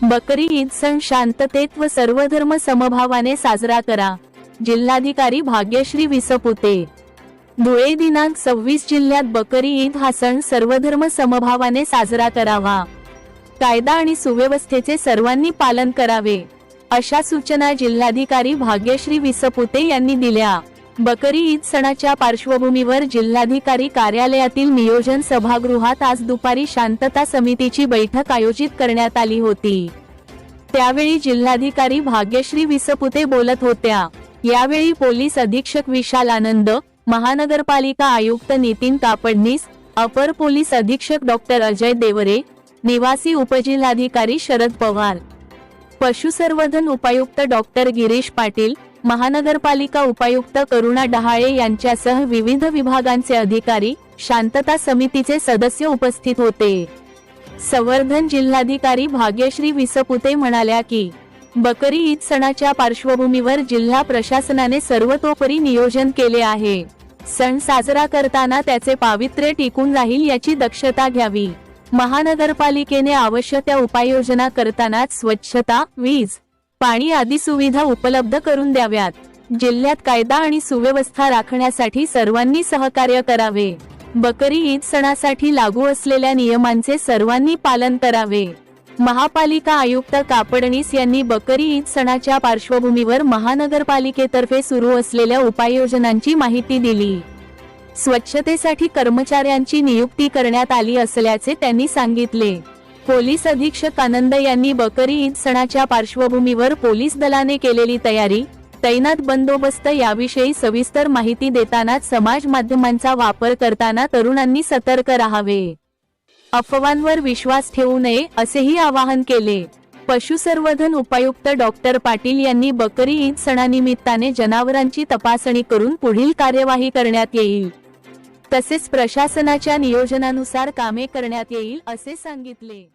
बकरी ईद सण शांततेत व सर्वधर्म समभावाने साजरा करा। जिल्हाधिकारी भाग्यश्री विसपुते। धुळे दिनांक 26 जिल्ह्यात बकरी ईद हा सण सर्वधर्म समभावाने साजरा करावा। कायदा आणि सुव्यवस्थेचे सर्वांनी पालन करावे, अशा सूचना जिल्हाधिकारी भाग्यश्री विसपुते यांनी दिल्या। बकरी ईद सणाच्या पार्श्वभूमीवर जिल्हाधिकारी कार्यालयातील नियोजन सभागृहात आज दुपारी शांतता समितीची बैठक आयोजित करण्यात आली होती। त्यावेळी जिल्हाधिकारी भाग्यश्री विसपुते बोलत होत्या। यावेळी पोलीस अधीक्षक विशाल आनंद, महानगरपालिका आयुक्त नितीन कापडनीस, अपर पोलीस अधीक्षक डॉक्टर अजय देवरे, निवासी उपजिल्हाधिकारी शरद पवार, पशुसंवर्धन उपायुक्त डॉक्टर गिरीश पाटील, महानगरपालिका उपायुक्त करुणा डहाळे यांच्यासह विविध विभागांचे अधिकारी, शांतता समितीचे सदस्य उपस्थित होते। संवर्धन जिल्हाधिकारी भाग्यश्री विसपुते म्हणाल्या की बकरी ईद सणाच्या पार्श्वभूमीवर जिल्हा प्रशासनाने सर्वतोपरी नियोजन केले आहे। सण साजरा करताना त्याचे पावित्र्य टिकून राहील याची दक्षता घ्यावी। महानगरपालिकेने आवश्यक त्या उपाययोजना करतानाच स्वच्छता, वीज, पाणी आदी सुविधा उपलब्ध करून द्याव्यात। जिल्ह्यात कायदा आणि सुव्यवस्था राखण्यासाठी सर्वांनी सहकार्य करावे। बकरी ईद सणासाठी लागू असलेल्या नियमांचे सर्वांनी पालन करावे। महापालिका आयुक्त कापडनीस यांनी बकरी ईद सणाच्या पार्श्वभूमीवर महानगरपालिकेतर्फे सुरू असलेल्या उपाययोजनांची माहिती दिली। स्वच्छतेसाठी कर्मचाऱ्यांची नियुक्ती करण्यात आली असल्याचे त्यांनी सांगितले। पोलीस अधीक्षक आनंद यांनी बकरी ईद सणाच्या पार्श्वभूमीवर पोलीस दलाने केलेली तयारी, तैनात बंदोबस्त याविषयी सविस्तर माहिती देतानाच समाज माध्यमांचा वापर करताना तरुणांनी सतर्क राहावे, अफवांवर विश्वास ठेवू नये असेही आवाहन केले। पशुसंवर्धन उपायुक्त डॉक्टर पाटील यांनी बकरी ईद सणानिमित्ताने जनावरांची तपासणी करून पुढील कार्यवाही करण्यात येईल, तसेच प्रशासनाच्या नियोजनानुसार कामे करण्यात येईल असे सांगितले।